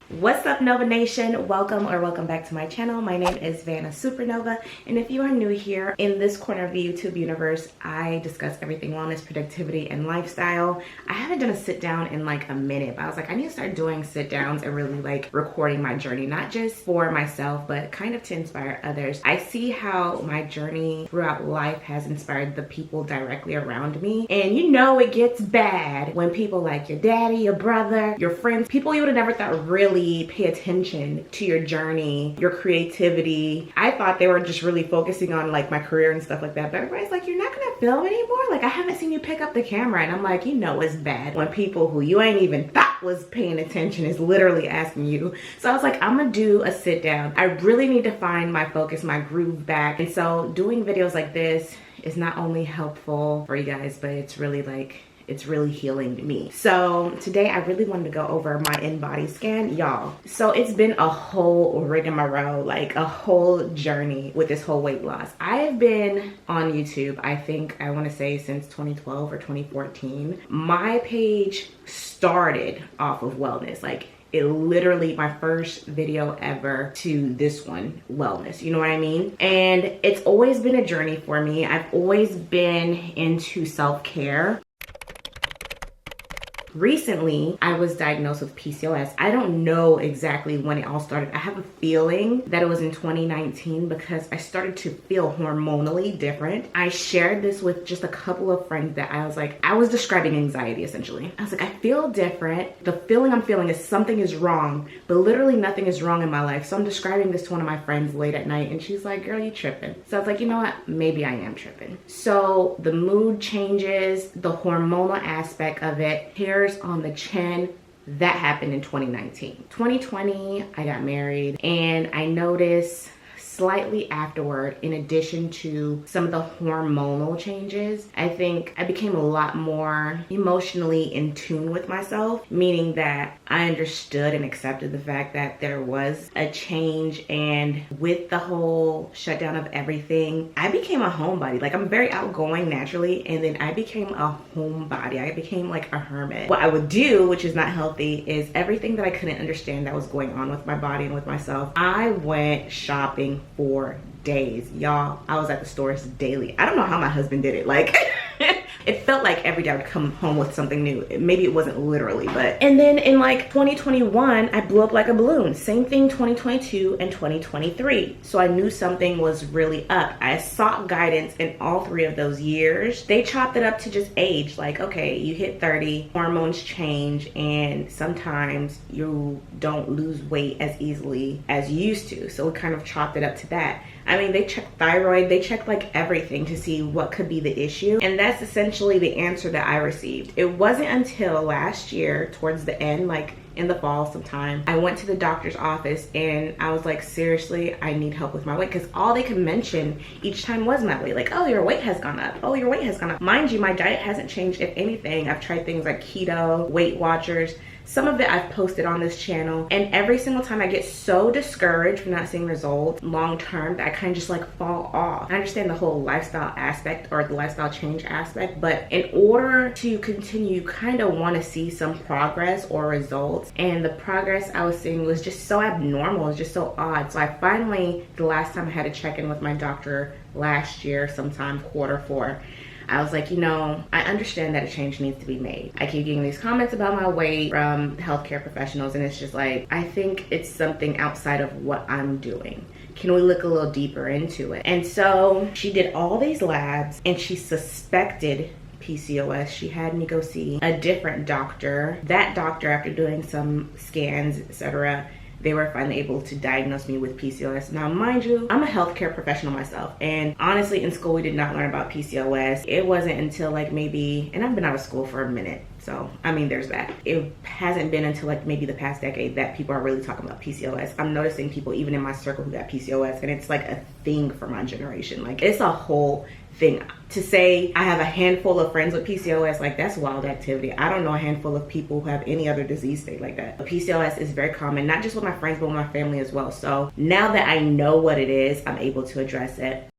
What's up, Nova Nation? Welcome back to my channel. My name is Vana Supernova, and if you are new here, in this corner of the YouTube universe, I discuss everything wellness, productivity, and lifestyle. I haven't done a sit down in like a minute, but I was like, I need to start doing sit downs and really like recording my journey, not just for myself, but kind of to inspire others. I see how my journey throughout life has inspired the people directly around me, and you know it gets bad when people like your daddy, your brother, your friends, people you would have never thought really pay attention to your journey, your creativity. I thought they were just really focusing on like my career and stuff like that, but everybody's like, you're not gonna film anymore? Like, I haven't seen you pick up the camera. And I'm like, you know it's bad when people who you ain't even thought was paying attention is literally asking you. So I was like, I'm gonna do a sit down. I really need to find my focus, my groove back. And so doing videos like this is not only helpful for you guys, but it's really healing me. So today I really wanted to go over my InBody Scan, y'all. So it's been a whole rigmarole, like a whole journey with this whole weight loss. I have been on YouTube, I want to say since 2012 or 2014. My page started off of wellness, like it literally, my first video ever to this one, wellness, you know what I mean? And it's always been a journey for me. I've always been into self-care. Recently, I was diagnosed with PCOS. I don't know exactly when it all started. I have a feeling that it was in 2019 because I started to feel hormonally different. I shared this with just a couple of friends that I was describing anxiety essentially. I was like, I feel different. The feeling I'm feeling is something is wrong, but literally nothing is wrong in my life. So I'm describing this to one of my friends late at night and she's like, girl, you tripping. So I was like, you know what? Maybe I am tripping. So the mood changes, the hormonal aspect of it, hairs on the chin, that happened in 2019. 2020, I got married and I noticed slightly afterward, in addition to some of the hormonal changes, I think I became a lot more emotionally in tune with myself, meaning that I understood and accepted the fact that there was a change. And with the whole shutdown of everything, I became a homebody. Like, I'm very outgoing naturally, and then I became a homebody. I became like a hermit. What I would do, which is not healthy, is everything that I couldn't understand that was going on with my body and with myself, I went shopping for days, y'all. I was at the stores daily. I don't know how my husband did it. Like, it felt like every day I would come home with something new. Maybe it wasn't literally, but. And then in like 2021, I blew up like a balloon. Same thing 2022 and 2023. So I knew something was really up. I sought guidance in all three of those years. They chopped it up to just age. Like, okay, you hit 30, hormones change, and sometimes you don't lose weight as easily as you used to. So it kind of chopped it up to that. I mean, they checked thyroid, they checked like everything to see what could be the issue. And that's essentially the answer that I received. It wasn't until last year, towards the end, like in the fall sometime, I went to the doctor's office and I was like, seriously, I need help with my weight. Because all they could mention each time was my weight. Like, oh, your weight has gone up. Oh, your weight has gone up. Mind you, my diet hasn't changed. If anything, I've tried things like keto, Weight Watchers. Some of it I've posted on this channel, and every single time I get so discouraged from not seeing results long term that I kind of just like fall off. I understand the whole lifestyle aspect or the lifestyle change aspect, but in order to continue, you kind of want to see some progress or results. And the progress I was seeing was just so abnormal, it was just so odd. So I finally, the last time I had to check in with my doctor last year, sometime Q4, I was like, you know, I understand that a change needs to be made. I keep getting these comments about my weight from healthcare professionals, and it's just like, I think it's something outside of what I'm doing. Can we look a little deeper into it? And so she did all these labs and she suspected PCOS. She had me go see a different doctor. That doctor, after doing some scans, etc., they were finally able to diagnose me with PCOS. Now, mind you, I'm a healthcare professional myself, and honestly, in school, we did not learn about PCOS. It wasn't until like maybe, and I've been out of school for a minute, so I mean, there's that. It hasn't been until like maybe the past decade that people are really talking about PCOS. I'm noticing people even in my circle who got PCOS, and it's like a thing for my generation. Like, it's a whole thing. To say I have a handful of friends with PCOS, like, that's wild activity. I don't know a handful of people who have any other disease state like that. But PCOS is very common, not just with my friends, but with my family as well. So now that I know what it is, I'm able to address it.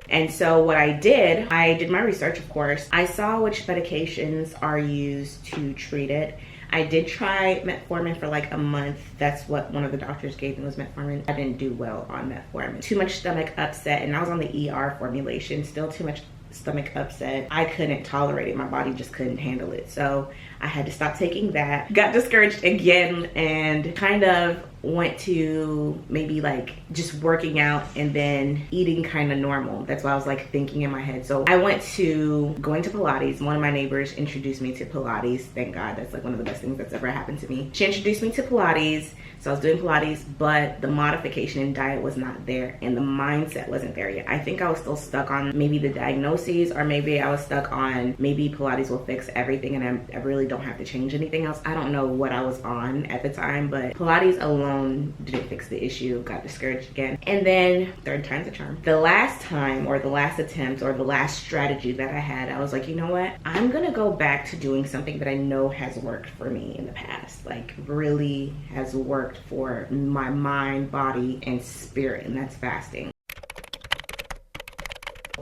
And so what I did my research, of course. I saw which medications are used to treat it. I did try metformin for like a month. That's what one of the doctors gave me, was metformin. I didn't do well on metformin. Too much stomach upset, and I was on the ER formulation. Still too much stomach upset. I couldn't tolerate it. My body just couldn't handle it. So I had to stop taking that. Got discouraged again and kind of went to maybe like just working out and then eating kind of normal. That's what I was like thinking in my head. So I went to going to Pilates. One of my neighbors introduced me to Pilates. Thank God. That's like one of the best things that's ever happened to me. She introduced me to Pilates. So I was doing Pilates, but the modification in diet was not there and the mindset wasn't there yet. I think I was still stuck on maybe the diagnoses, or maybe I was stuck on maybe Pilates will fix everything and I really don't have to change anything else. I don't know what I was on at the time, but Pilates alone didn't fix the issue. Got discouraged again. And then third time's a charm. The last time, or the last attempt, or the last strategy that I had, I was like, you know what? I'm gonna go back to doing something that I know has worked for me in the past. Like really has worked for my mind, body, and spirit, and that's fasting.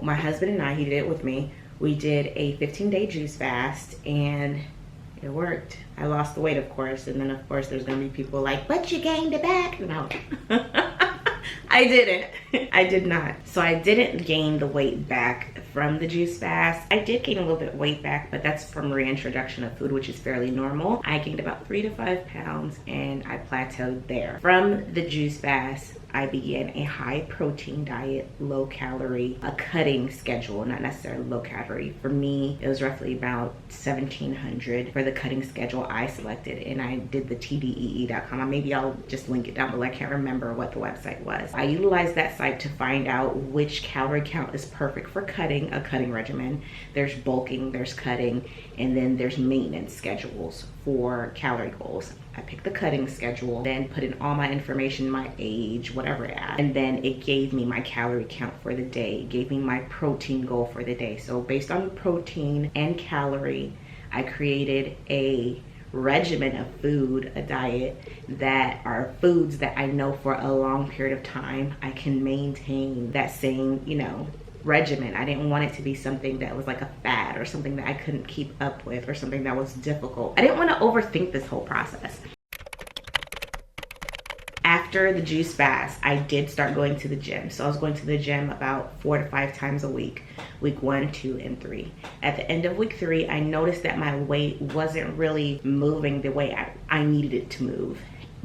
My husband and I, he did it with me. We did a 15-day juice fast and it worked. I lost the weight, of course, and then of course there's gonna be people like, but you gained it back. No. I didn't. I did not. So I didn't gain the weight back from the juice fast. I did gain a little bit of weight back, but that's from reintroduction of food, which is fairly normal. I gained about 3 to 5 pounds and I plateaued there. From the juice fast, I began a high protein diet, low calorie, a cutting schedule, not necessarily low calorie. For me, it was roughly about 1,700 for the cutting schedule I selected, and I did the tdee.com. Maybe I'll just link it down below. I can't remember what the website was. I utilized that site to find out which calorie count is perfect for cutting, a cutting regimen. There's bulking, there's cutting, and then there's maintenance schedules for calorie goals. I picked the cutting schedule, then put in all my information, my age, whatever it asked, and then it gave me my calorie count for the day. It gave me my protein goal for the day. So based on protein and calorie, I created a regimen of food, a diet that are foods that I know for a long period of time I can maintain that same, regimen. I didn't want it to be something that was like a fad or something that I couldn't keep up with or something that was difficult. I didn't want to overthink this whole process. After the juice fast, I did start going to the gym. So I was going to the gym about 4 to 5 times a week, week 1, 2, and 3. At the end of week 3, I noticed that my weight wasn't really moving the way I needed it to move.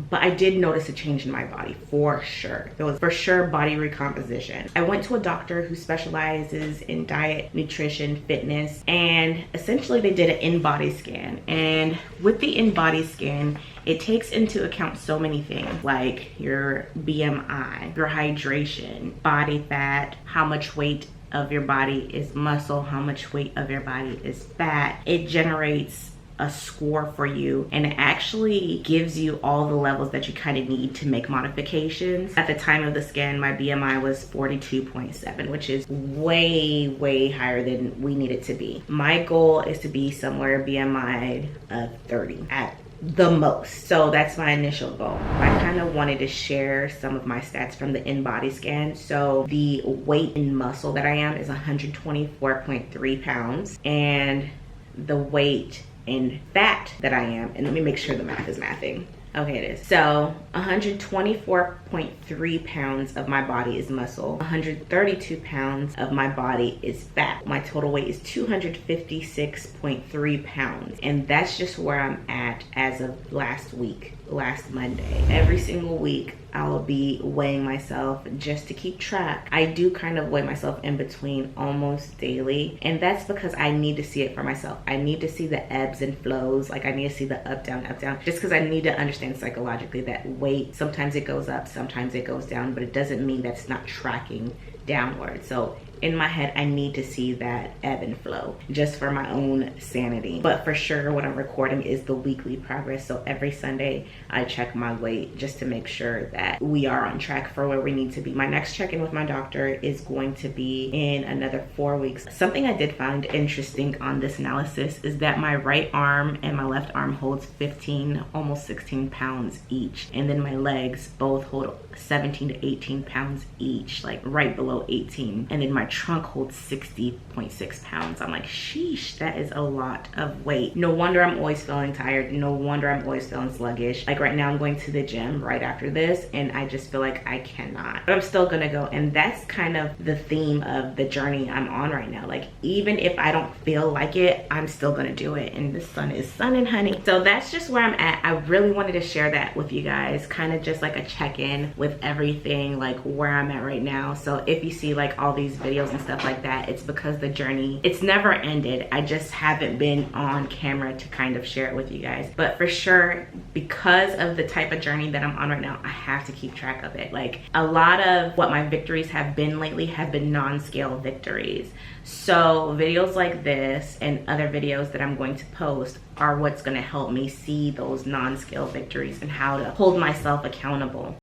But I did notice a change in my body, for sure. There was for sure body recomposition. I went to a doctor who specializes in diet, nutrition, fitness, and essentially they did an InBody Scan. And with the InBody Scan, it takes into account so many things like your BMI, your hydration, body fat, how much weight of your body is muscle, how much weight of your body is fat. It generates a score for you, and it actually gives you all the levels that you kind of need to make modifications. At the time of the scan, my BMI was 42.7, which is way higher than we need it to be. My goal is to be somewhere BMI of 30 at the most. So that's my initial goal. I kind of wanted to share some of my stats from the InBody Scan. So the weight in muscle that I am is 124.3 pounds, and the weight in fat that I am, and let me make sure the math is mathing. Okay, it is. So 124.3 pounds of my body is muscle. 132 pounds of my body is fat. My total weight is 256.3 pounds. And that's just where I'm at as of last Monday. Every single week, I'll be weighing myself just to keep track. I do kind of weigh myself in between almost daily, and that's because I need to see it for myself. I need to see the ebbs and flows. Like I need to see the up, down, just because I need to understand psychologically that weight, sometimes it goes up, sometimes it goes down, but it doesn't mean that it's not tracking downward. So in my head, I need to see that ebb and flow just for my own sanity. But for sure, what I'm recording is the weekly progress. So every Sunday, I check my weight just to make sure that we are on track for where we need to be. My next check-in with my doctor is going to be in another 4 weeks. Something I did find interesting on this analysis is that my right arm and my left arm holds 15, almost 16 pounds each. And then my legs both hold 17 to 18 pounds each, like right below 18. And then my my trunk holds 60.6 pounds. I'm like, sheesh, that is a lot of weight. No wonder I'm always feeling tired. No wonder I'm always feeling sluggish. Like right now I'm going to the gym right after this and I just feel like I cannot, but I'm still gonna go. And that's kind of the theme of the journey I'm on right now. Like even if I don't feel like it, I'm still gonna do it. And the sun is sunning, honey. So that's just where I'm at. I really wanted to share that with you guys, kind of just like a check-in with everything, like where I'm at right now. So if you see like all these videos and stuff like that, it's because the journey, it's never ended. I just haven't been on camera to kind of share it with you guys. But for sure, because of the type of journey that I'm on right now, I have to keep track of it. Like a lot of what my victories have been lately have been non-scale victories. So videos like this and other videos that I'm going to post are what's going to help me see those non-scale victories and how to hold myself accountable.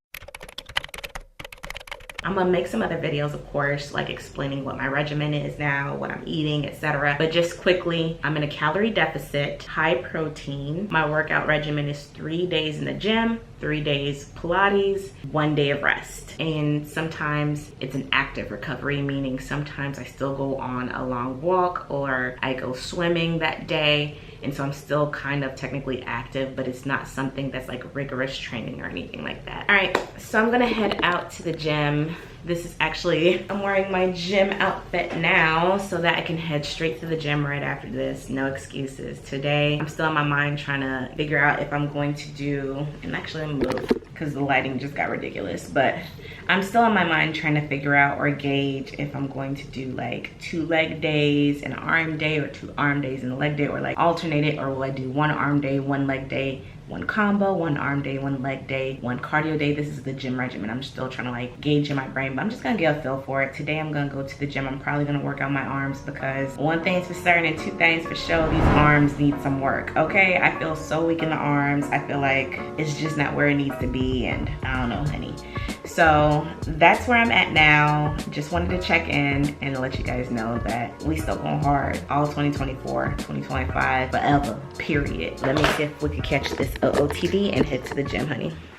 I'm gonna make some other videos, of course, like explaining what my regimen is now, what I'm eating, etc. But just quickly, I'm in a calorie deficit, high protein. My workout regimen is 3 days in the gym, 3 days Pilates, 1 day of rest. And sometimes it's an active recovery, meaning sometimes I still go on a long walk or I go swimming that day. And so I'm still kind of technically active, but it's not something that's like rigorous training or anything like that. All right, so I'm gonna head out to the gym. This is actually, I'm wearing my gym outfit now so that I can head straight to the gym right after this. No excuses. Today, I'm still in my mind trying to figure out if I'm going to do, and actually I'm gonna move because the lighting just got ridiculous, but I'm still in my mind trying to figure out or gauge if I'm going to do like 2 leg days and an arm day, or 2 arm days and a leg day, or like alternate it, or will I do 1 arm day, 1 leg day, 1 combo, 1 arm day, 1 leg day, 1 cardio day. This is the gym regimen. I'm still trying to like gauge in my brain, but I'm just gonna get a feel for it. Today I'm gonna go to the gym. I'm probably gonna work out my arms because one thing's for certain and 2 things for sure, these arms need some work, okay? I feel so weak in the arms. I feel like it's just not where it needs to be, and I don't know, honey. So that's where I'm at now. Just wanted to check in and let you guys know that we still going hard. All 2024, 2025, forever, period. Let me see if we can catch this OOTD and head to the gym, honey.